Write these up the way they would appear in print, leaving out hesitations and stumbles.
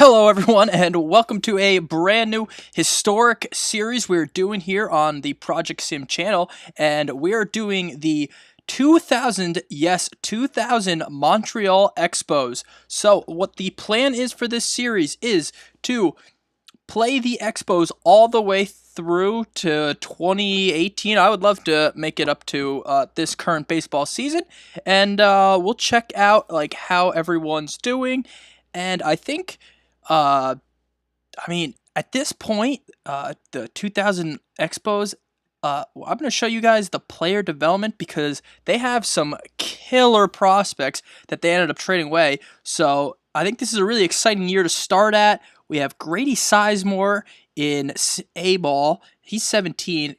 Hello, everyone, and welcome to a brand new historic series we're doing here on the Project Sim channel. And we are doing the 2000, yes, 2000 Montreal Expos. So, what the plan is for this series is to play the Expos all the way through to 2018. I would love to make it up to this current baseball season, and we'll check out like how everyone's doing. And I think uh, at this point, the 2000 Expos, I'm going to show you guys the player development because they have some killer prospects that they ended up trading away. So I think this is a really exciting year to start at. We have Grady Sizemore in A ball. He's 17.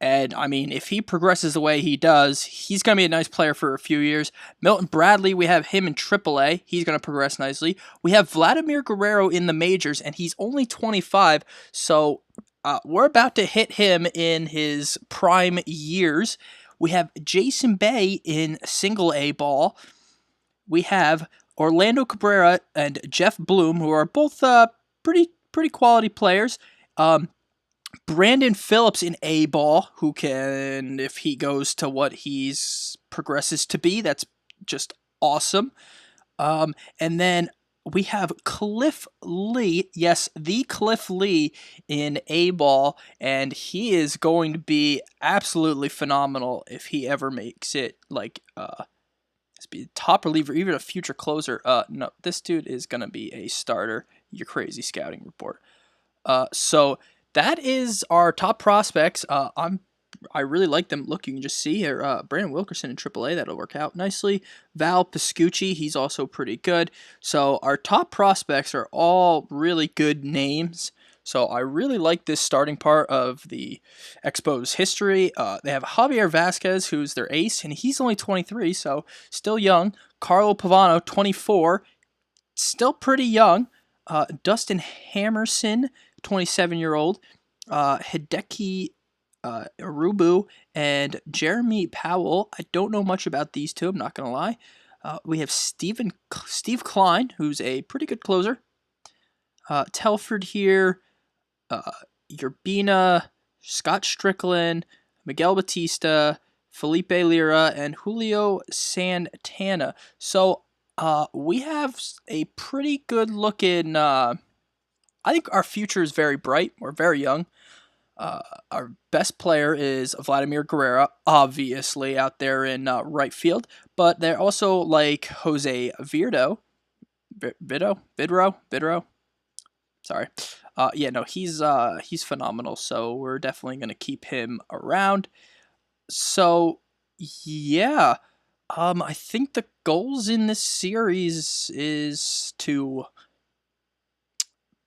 And I mean, if he progresses the way he does, he's going to be a nice player for a few years. Milton Bradley, we have him in AAA. He's going to progress nicely. We have Vladimir Guerrero in the majors, and he's only 25. So we're about to hit him in his prime years. We have Jason Bay in single A ball. We have Orlando Cabrera and Jeff Bloom, who are both pretty quality players. Brandon Phillips in A ball, who can, if he goes to what he's progresses to be, that's just awesome. And then we have Cliff Lee, yes, the Cliff Lee in A ball, and he is going to be absolutely phenomenal if he ever makes it like be a top reliever, even a future closer. No, this dude is gonna be a starter. Your crazy scouting report. So that is our top prospects. I really like them. Look, you can just see here, Brandon Wilkerson in AAA. That'll work out nicely. Val Piscucci, he's also pretty good. So our top prospects are all really good names. So I really like this starting part of the Expos history. They have Javier Vasquez, who's their ace, and he's only 23, so still young. Carlo Pavano, 24, still pretty young. Dustin Hammerson, 27-year-old. Hideki Arubu and Jeremy Powell. I don't know much about these two, I'm not going to lie. We have Steve Klein, who's a pretty good closer. Telford here. Urbina, Scott Strickland, Miguel Batista, Felipe Lira, and Julio Santana. So we have a pretty good looking. I think our future is very bright. We're very young. Our best player is Vladimir Guerrero, obviously out there in right field, but they're also like Jose Vidro. Sorry. Yeah, no, he's phenomenal. So we're definitely gonna keep him around. So yeah, I think the goals in this series is to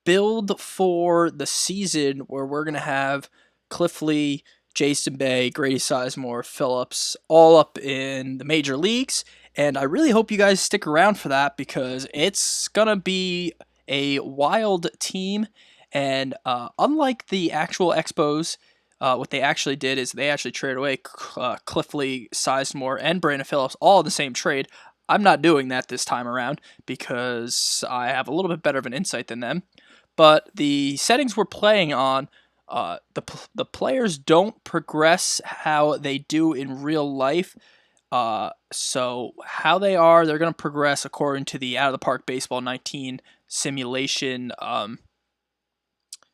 build for the season where we're going to have Cliff Lee, Jason Bay, Grady Sizemore, Phillips all up in the major leagues. And I really hope you guys stick around for that because it's going to be a wild team. And unlike the actual Expos, what they actually did is they actually traded away Cliff Lee, Sizemore, and Brandon Phillips all in the same trade. I'm not doing that this time around because I have a little bit better of an insight than them. But the settings we're playing on, the players don't progress how they do in real life. So how they are, they're going to progress according to the Out of the Park Baseball 19 simulation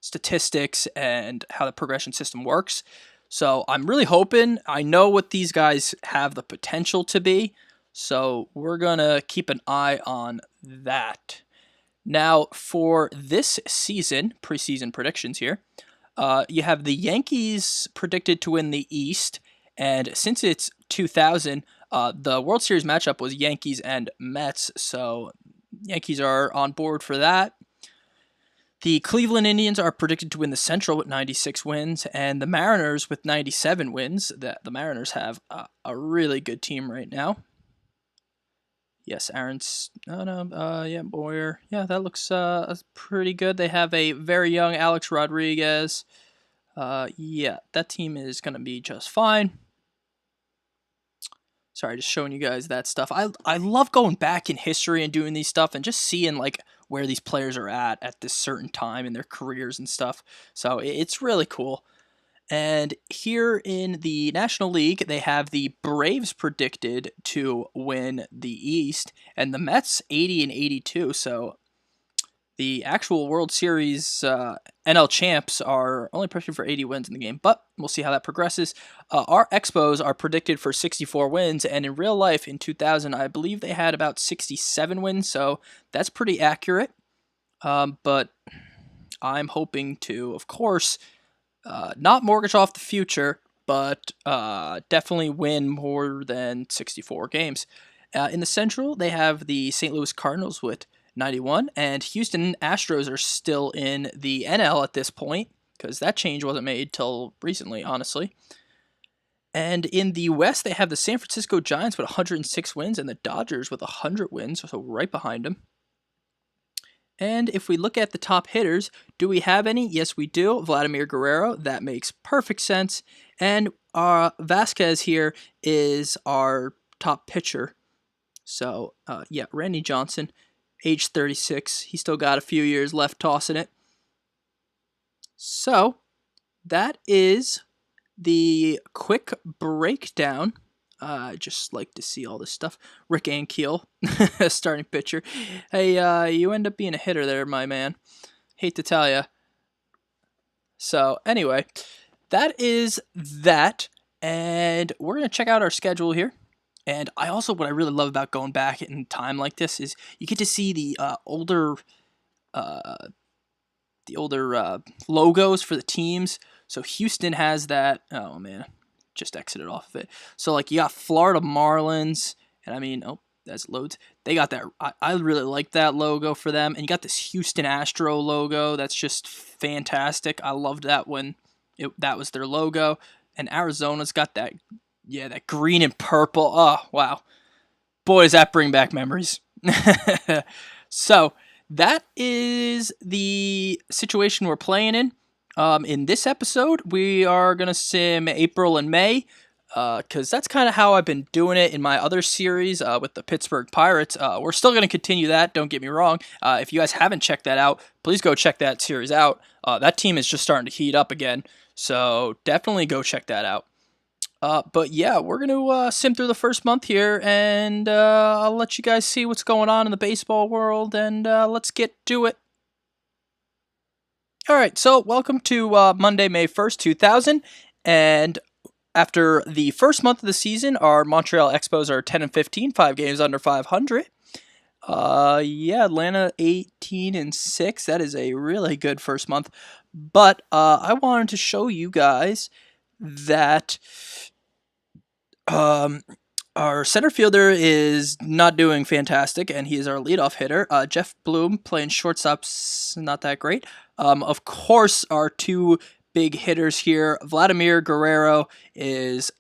statistics and how the progression system works. So I'm really hoping, I know what these guys have the potential to be. So we're going to keep an eye on that. Now, for this season, preseason predictions here, you have the Yankees predicted to win the East, and since it's 2000, the World Series matchup was Yankees and Mets, so Yankees are on board for that. The Cleveland Indians are predicted to win the Central with 96 wins, and the Mariners with 97 wins. The Mariners have a really good team right now. Yes, Aaron's. Yeah, Boyer. Yeah, that looks pretty good. They have a very young Alex Rodriguez. Yeah, that team is going to be just fine. Sorry, just showing you guys that stuff. I love going back in history and doing these stuff and just seeing like where these players are at this certain time in their careers and stuff. So it's really cool. And here in the National League, they have the Braves predicted to win the East, and the Mets 80 and 82. So the actual World Series NL champs are only predicted for 80 wins in the game, but we'll see how that progresses. Our Expos are predicted for 64 wins, and in real life in 2000, I believe they had about 67 wins, so that's pretty accurate. But I'm hoping to, of course, not mortgage off the future, but definitely win more than 64 games. In the Central, they have the St. Louis Cardinals with 91, and Houston Astros are still in the NL at this point, because that change wasn't made till recently, honestly. And in the West, they have the San Francisco Giants with 106 wins, and the Dodgers with 100 wins, so right behind them. And if we look at the top hitters, do we have any? Yes, we do. Vladimir Guerrero, that makes perfect sense. And Vasquez here is our top pitcher. So, yeah, Randy Johnson, age 36. He still got a few years left tossing it. So, that is the quick breakdown. I just like to see all this stuff. Rick Ankiel, starting pitcher. Hey, you end up being a hitter there, my man. Hate to tell you. So, anyway, that is that. And we're going to check out our schedule here. And what I really love about going back in time like this is you get to see the older logos for the teams. So Houston has that. Oh man, just exited off of it. So like you got Florida Marlins, and I mean, oh, that's loads. They got that. I really like that logo for them, and you got this Houston Astro logo. That's just fantastic. I loved that when that was their logo. And Arizona's got that, yeah, that green and purple. Oh wow, boy, does that bring back memories. So that is the situation we're playing in. In this episode, we are going to sim April and May, because that's kind of how I've been doing it in my other series with the Pittsburgh Pirates. We're still going to continue that, don't get me wrong. If you guys haven't checked that out, please go check that series out. That team is just starting to heat up again, so definitely go check that out. But yeah, we're going to sim through the first month here, and I'll let you guys see what's going on in the baseball world, and let's get to it. All right, so welcome to Monday, May 1st, 2000, and after the first month of the season, our Montreal Expos are 10 and 15, 5 games under 500. Yeah, Atlanta 18 and 6. That is a really good first month. But I wanted to show you guys that our center fielder is not doing fantastic, and he is our leadoff hitter. Jeff Bloom playing shortstop's not that great. Of course, our two big hitters here, Vladimir Guerrero is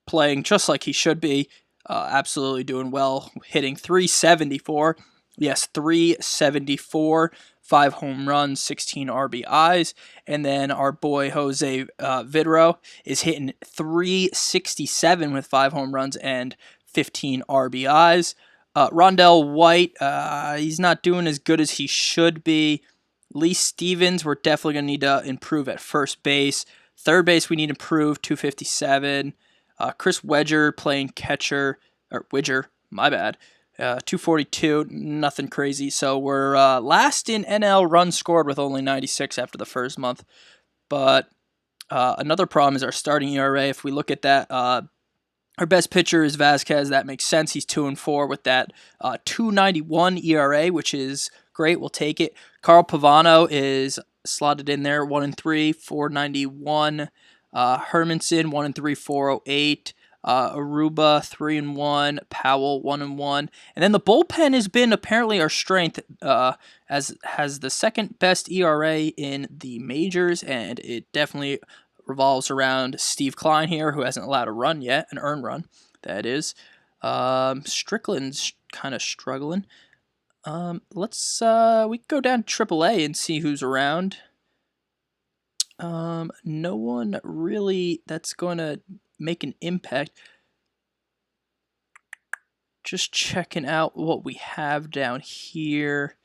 playing just like he should be. Absolutely doing well, hitting 374. Yes, 374. 5 home runs, 16 RBIs. And then our boy Jose Vidro is hitting 367 with 5 home runs and 15 RBIs. Rondell White, he's not doing as good as he should be. Lee Stevens, we're definitely going to need to improve at first base. Third base, we need to improve, 257. Chris Wedger playing catcher, or Widger, my bad. 242, nothing crazy. So we're last in NL runs scored with only 96 after the first month. But another problem is our starting ERA. If we look at that, our best pitcher is Vasquez. That makes sense. He's 2-4 with that 291 ERA, which is great. We'll take it. Carl Pavano is slotted in there, 1-3, 491. Hermanson, 1-3, 408. Aruba 3-1, Powell 1-1, and then the bullpen has been apparently our strength, as has the second best ERA in the majors, and it definitely revolves around Steve Klein here, who hasn't allowed a run yet, an earned run, that is. Strickland's kind of struggling. We can go down to AAA and see who's around. No one really that's going to make an impact. Just checking out what we have down here.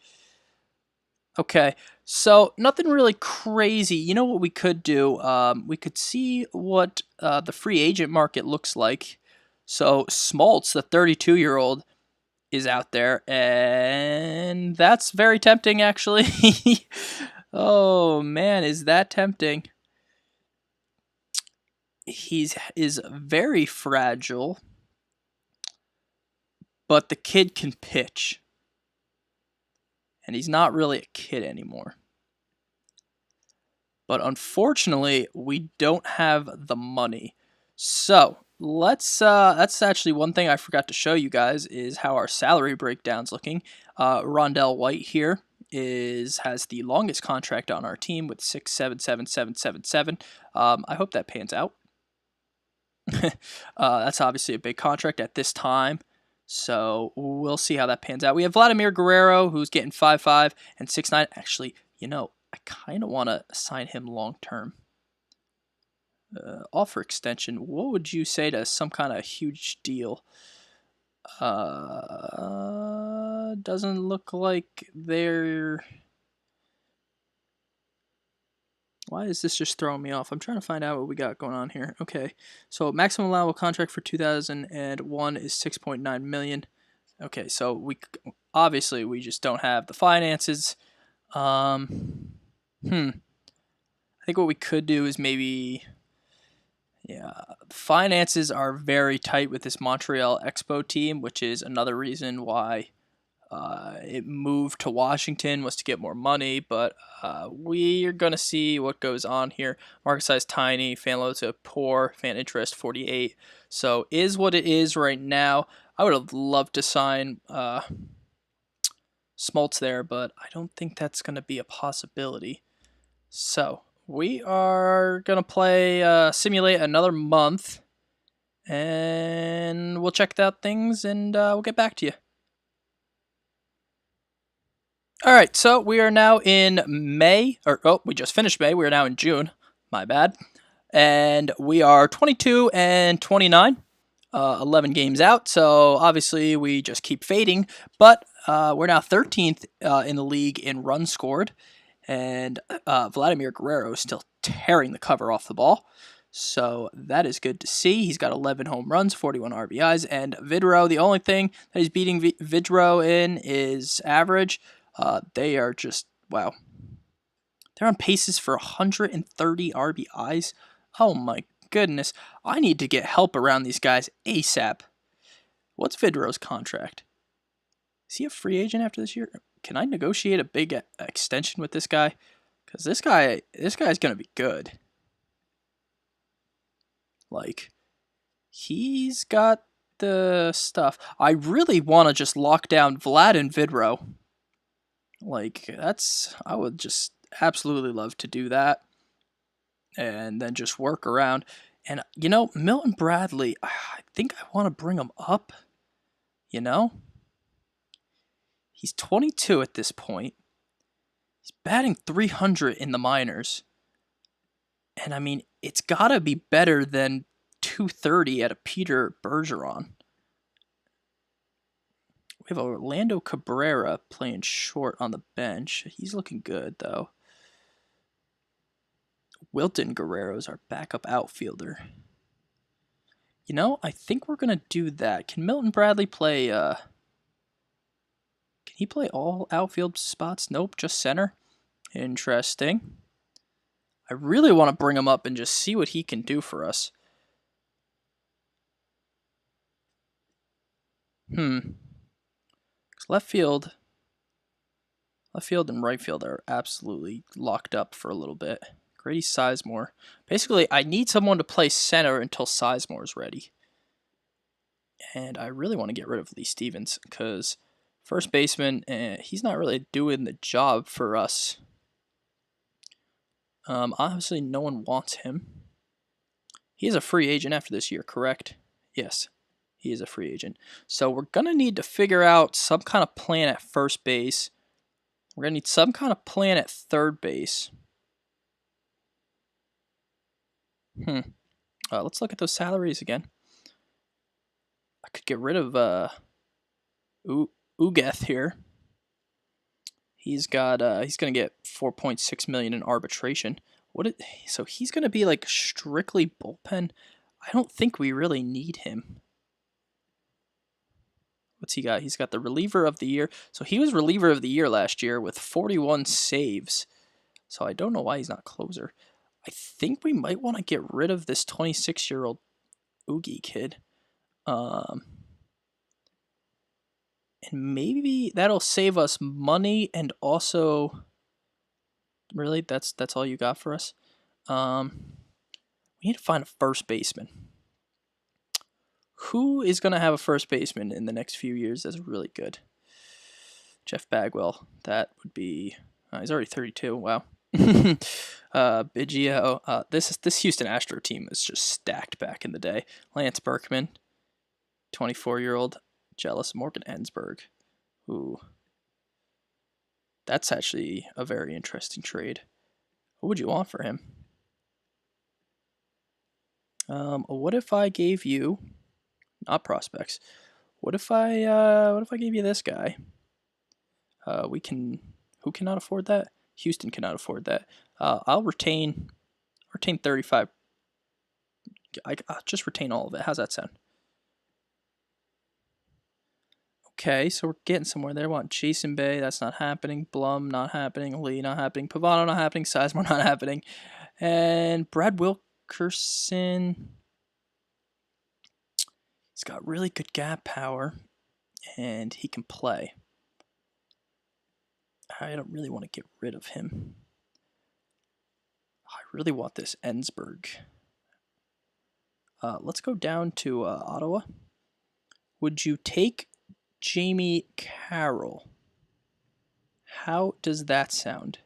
Okay, so nothing really crazy. You know what we could do? We could see what the free agent market looks like. So Smoltz, the 32-year-old, is out there, and that's very tempting, actually. Oh man, is that tempting? He's is very fragile, but the kid can pitch, and he's not really a kid anymore. But unfortunately, we don't have the money. So that's actually one thing I forgot to show you guys is how our salary breakdown's looking. Rondell White here has the longest contract on our team with 677,777. I hope that pans out. That's obviously a big contract at this time. So we'll see how that pans out. We have Vladimir Guerrero, who's getting 5.5 and 6.9. Actually, I kind of want to sign him long term. Offer extension. What would you say to some kind of huge deal? Doesn't look like they're. Why is this just throwing me off? I'm trying to find out what we got going on here. Okay, so maximum allowable contract for 2001 is 6.9 million. Okay, so we obviously we just don't have the finances. I think what we could do is maybe, yeah, finances are very tight with this Montreal Expo team, which is another reason why it moved to Washington, was to get more money. But we are going to see what goes on here. Market size tiny, fan loads are poor, fan interest 48. So is what it is right now. I would have loved to sign Smoltz there, but I don't think that's going to be a possibility. So we are going to play simulate another month, and we'll check out things, and we'll get back to you. All right, so we are now in May, we just finished May. We are now in June. My bad. And we are 22 and 29, 11 games out. So obviously we just keep fading, but we're now 13th in the league in runs scored, and Vladimir Guerrero is still tearing the cover off the ball. So that is good to see. He's got 11 home runs, 41 RBIs, and Vidro, the only thing that he's beating Vidro in is average. They are just, wow. They're on paces for 130 RBIs. Oh my goodness. I need to get help around these guys ASAP. What's Vidro's contract? Is he a free agent after this year? Can I negotiate a big extension with this guy? Because this guy's going to be good. Like, he's got the stuff. I really want to just lock down Vlad and Vidro. Like, I would just absolutely love to do that. And then just work around. And, Milton Bradley, I think I want to bring him up. He's 22 at this point. He's batting 300 in the minors. And, I mean, it's got to be better than 230 at a Peter Bergeron. We have Orlando Cabrera playing short on the bench. He's looking good, though. Wilton Guerrero is our backup outfielder. I think we're going to do that. Can Milton Bradley play... Can he play all outfield spots? Nope, just center. Interesting. I really want to bring him up and just see what he can do for us. Left field and right field are absolutely locked up for a little bit. Grady Sizemore. Basically, I need someone to play center until Sizemore's ready. And I really want to get rid of Lee Stevens because first baseman, he's not really doing the job for us. Obviously, no one wants him. He is a free agent after this year, correct? Yes, he is a free agent. So we're going to need to figure out some kind of plan at first base. We're going to need some kind of plan at third base. Let's look at those salaries again. I could get rid of Ugeth here. He's gonna get 4.6 million in arbitration. So he's gonna be like strictly bullpen. I don't think we really need him. What's he got? He's got the reliever of the year. So he was reliever of the year last year with 41 saves. So I don't know why he's not closer. I think we might want to get rid of this 26-year-old Oogie kid. And maybe that'll save us money and also really that's all you got for us. We need to find a first baseman. Who is going to have a first baseman in the next few years that's really good? Jeff Bagwell. That would be. He's already 32. Wow. Biggio. This Houston Astro team is just stacked back in the day. Lance Berkman, 24-year-old. Jealous Morgan Ensberg. Ooh. That's actually a very interesting trade. What would you want for him? What if I gave you, not prospects? What if I gave you this guy? Who cannot afford that? Houston cannot afford that. I'll retain 35. I'll just retain all of it. How's that sound? Okay, so we're getting somewhere there. I want Jason Bay, that's not happening. Blum, not happening. Lee, not happening. Pavano, not happening. Sizemore, not happening. And Brad Wilkerson. He's got really good gap power, and he can play. I don't really want to get rid of him. I really want this Ensberg. Let's go down to Ottawa. Would you take Jamie Carroll? How does that sound?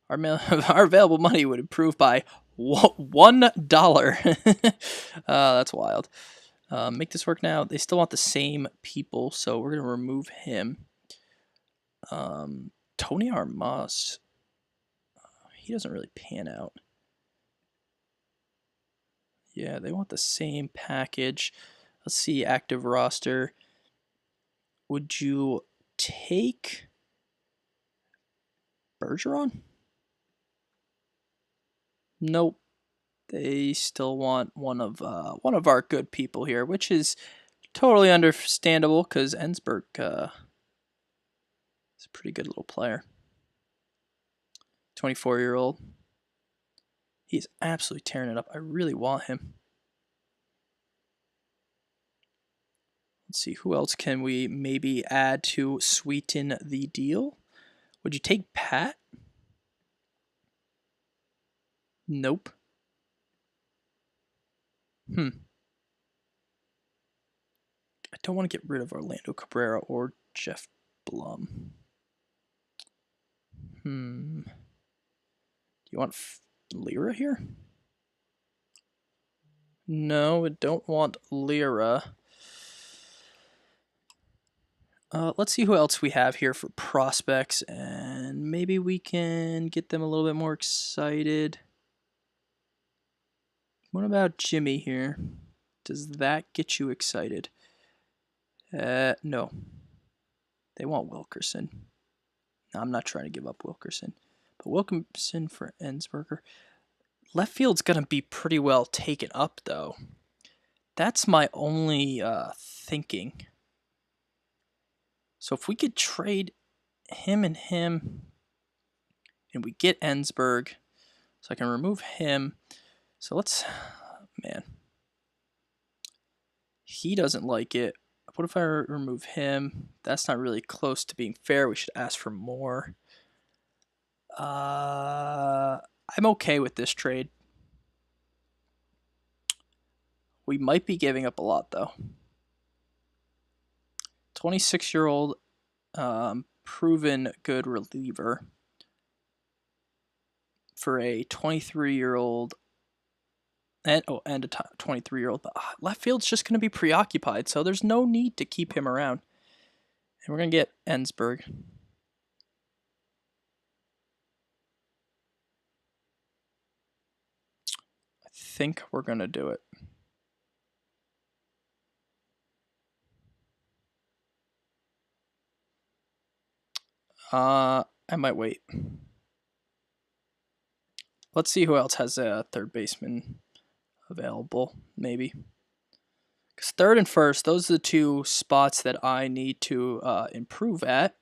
Our available money would improve by $1. That's wild. Make this work now. They still want the same people, so we're going to remove him. Tony Armas. He doesn't really pan out. Yeah, they want the same package. Let's see, active roster. Would you take Bergeron? Nope. They still want one of our good people here, which is totally understandable because Ensberg is a pretty good little player. 24-year-old. He's absolutely tearing it up. I really want him. Let's see, who else can we maybe add to sweeten the deal? Would you take Pat? Nope. I don't want to get rid of Orlando Cabrera or Jeff Blum. Do you want Lira here? No, I don't want Lira. Let's see who else we have here for prospects, and maybe we can get them a little bit more excited. What about Jimmy here? Does that get you excited? No. They want Wilkerson. I'm not trying to give up Wilkerson. But Wilkerson for Ensberger. Left field's going to be pretty well taken up, though. That's my only thinking. So if we could trade him, and we get Ensberg, so I can remove him. So let's, man. He doesn't like it. What if I remove him? That's not really close to being fair. We should ask for more. I'm okay with this trade. We might be giving up a lot, though. 26-year-old proven good reliever for a 23-year-old and a 23-year-old. But left field's just going to be preoccupied, so there's no need to keep him around. And we're going to get Ensberg. I think we're going to do it. I might wait. Let's see who else has a third baseman available, maybe. Because third and first, those are the two spots that I need to improve at.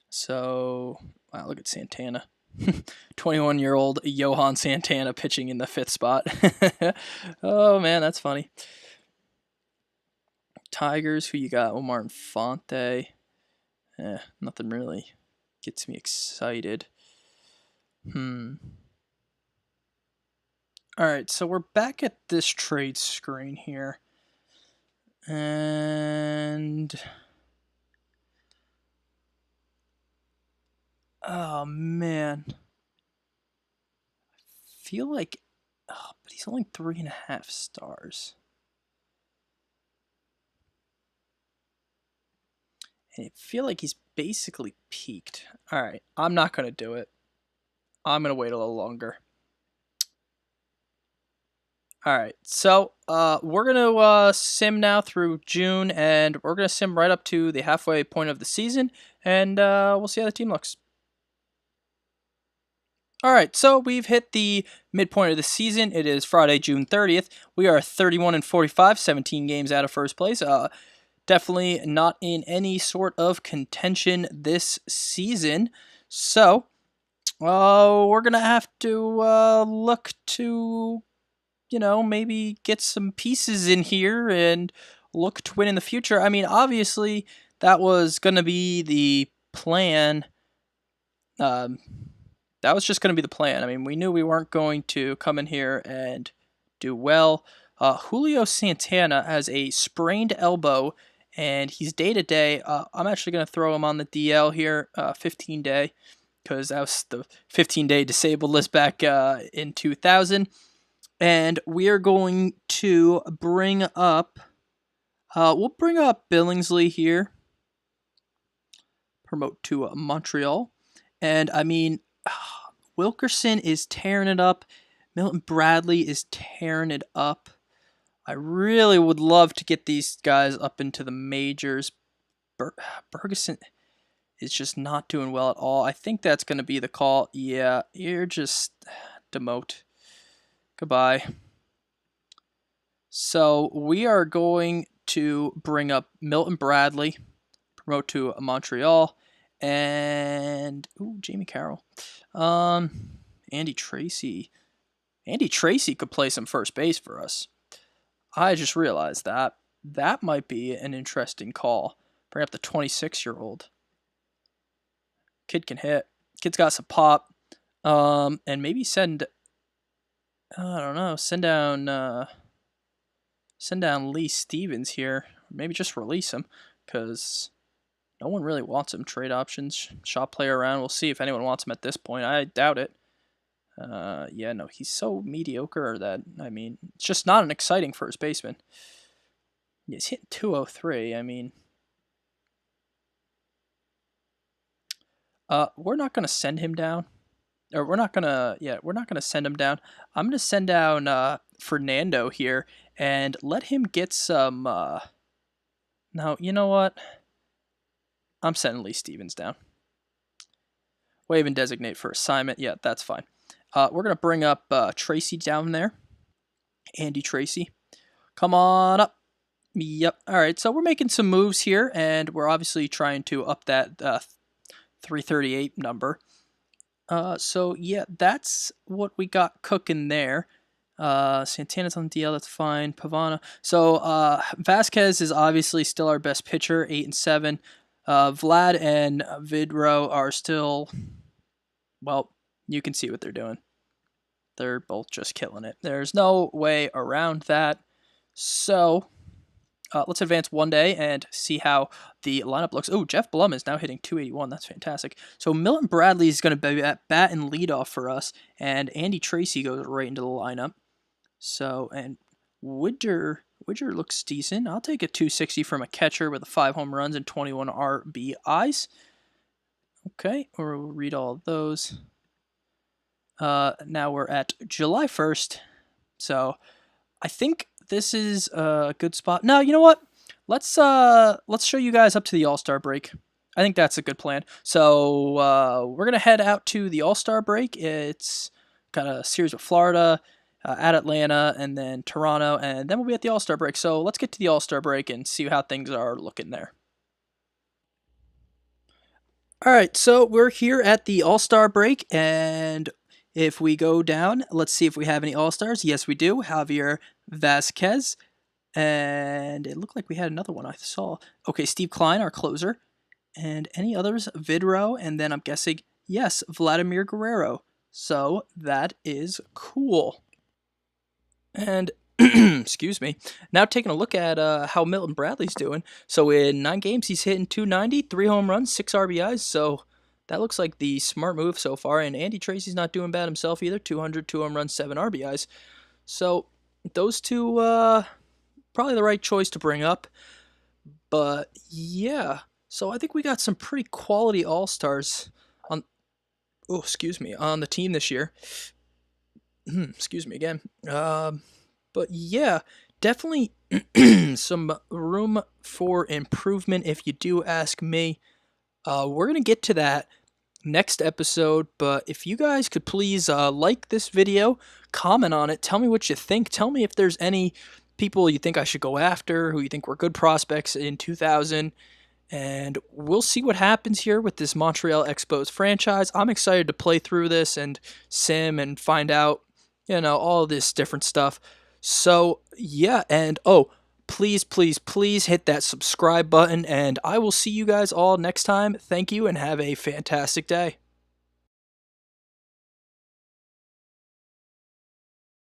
So, wow, look at Santana. 21-year-old Johan Santana pitching in the fifth spot. Oh, man, that's funny. Tigers, who you got? Omar Infante. Nothing really gets me excited. Alright, so we're back at this trade screen here. And... oh, man. I feel like... oh, but he's only 3.5 stars. And I feel like he's basically peaked. Alright, I'm not going to do it. I'm going to wait a little longer. Alright, so we're going to sim now through June, and we're going to sim right up to the halfway point of the season, and we'll see how the team looks. Alright, so we've hit the midpoint of the season. It is Friday, June 30th. We are 31-45, 17 games out of first place. Definitely not in any sort of contention this season. So, we're going to have to look to, maybe get some pieces in here and look to win in the future. I mean, obviously, that was going to be the plan. That was just going to be the plan. I mean, we knew we weren't going to come in here and do well. Julio Santana has a sprained elbow, and he's day-to-day. I'm actually going to throw him on the DL here, 15-day, because that was the 15-day disabled list back in 2000. And we are going to bring up... we'll bring up Billingsley here. Promote to Montreal. And, I mean... Wilkerson is tearing it up. Milton Bradley is tearing it up. I really would love to get these guys up into the majors. Bergeson is just not doing well at all. I think that's going to be the call. Yeah, you're just demote. Goodbye. So we are going to bring up Milton Bradley, promote to Montreal, and Jamie Carroll. Andy Tracy. Andy Tracy could play some first base for us. I just realized that. That might be an interesting call. Bring up the 26-year-old. Kid can hit. Kid's got some pop. And maybe send... I don't know. Send down Lee Stevens here. Maybe just release him, because... no one really wants him. Trade options, shop player around. We'll see if anyone wants him at this point. I doubt it. Yeah, no, he's so mediocre that, I mean, it's just not an exciting first baseman. He's hitting 203. I mean, we're not going to send him down. Or we're not going to send him down. I'm going to send down Fernando here and let him get some... now, you know what? I'm sending Lee Stevens down. Wave and designate for assignment. Yeah, that's fine. We're going to bring up Tracy down there. Andy Tracy. Come on up. Yep. All right, so we're making some moves here, and we're obviously trying to up that 338 number. So, yeah, that's what we got cooking there. Santana's on the DL, that's fine. Pavana. So, Vasquez is obviously still our best pitcher, 8-7. Vlad and Vidro are still, well, you can see what they're doing. They're both just killing it. There's no way around that. So, let's advance one day and see how the lineup looks. Oh, Jeff Blum is now hitting 281. That's fantastic. So, Milton Bradley is going to be at bat and leadoff for us, and Andy Tracy goes right into the lineup. So, and Widger looks decent. I'll take a 260 from a catcher with 5 home runs and 21 RBIs. Okay, we'll read all of those. Now we're at July 1st. So I think this is a good spot. No, you know what? Let's show you guys up to the All-Star break. I think that's a good plan. So we're gonna head out to the All-Star break. It's got a series with Florida, at Atlanta, and then Toronto, and then we'll be at the All-Star break. So let's get to the All-Star break and see how things are looking there. All right, so we're here at the All-Star break, and if we go down, let's see if we have any All-Stars. Yes, we do. Javier Vasquez, and it looked like we had another one I saw. Okay, Steve Klein, our closer. And any others? Vidro, and then I'm guessing, yes, Vladimir Guerrero. So that is cool. And excuse me. Now taking a look at how Milton Bradley's doing. So in 9 games, he's hitting 290, 3 home runs, 6 RBIs. So that looks like the smart move so far. And Andy Tracy's not doing bad himself either. 200, 2 home runs, 7 RBIs. So those two, probably the right choice to bring up. But yeah, so I think we got some pretty quality all stars on. Oh, excuse me, on the team this year. Excuse me again. But yeah, definitely some room for improvement if you do ask me. We're gonna get to that next episode, but if you guys could please like this video, comment on it, tell me what you think, tell me if there's any people you think I should go after, who you think were good prospects in 2000, and we'll see what happens here with this Montreal Expos franchise. I'm excited to play through this and sim and find out, all this different stuff. So, yeah, and please, please, please hit that subscribe button, and I will see you guys all next time. Thank you, and have a fantastic day.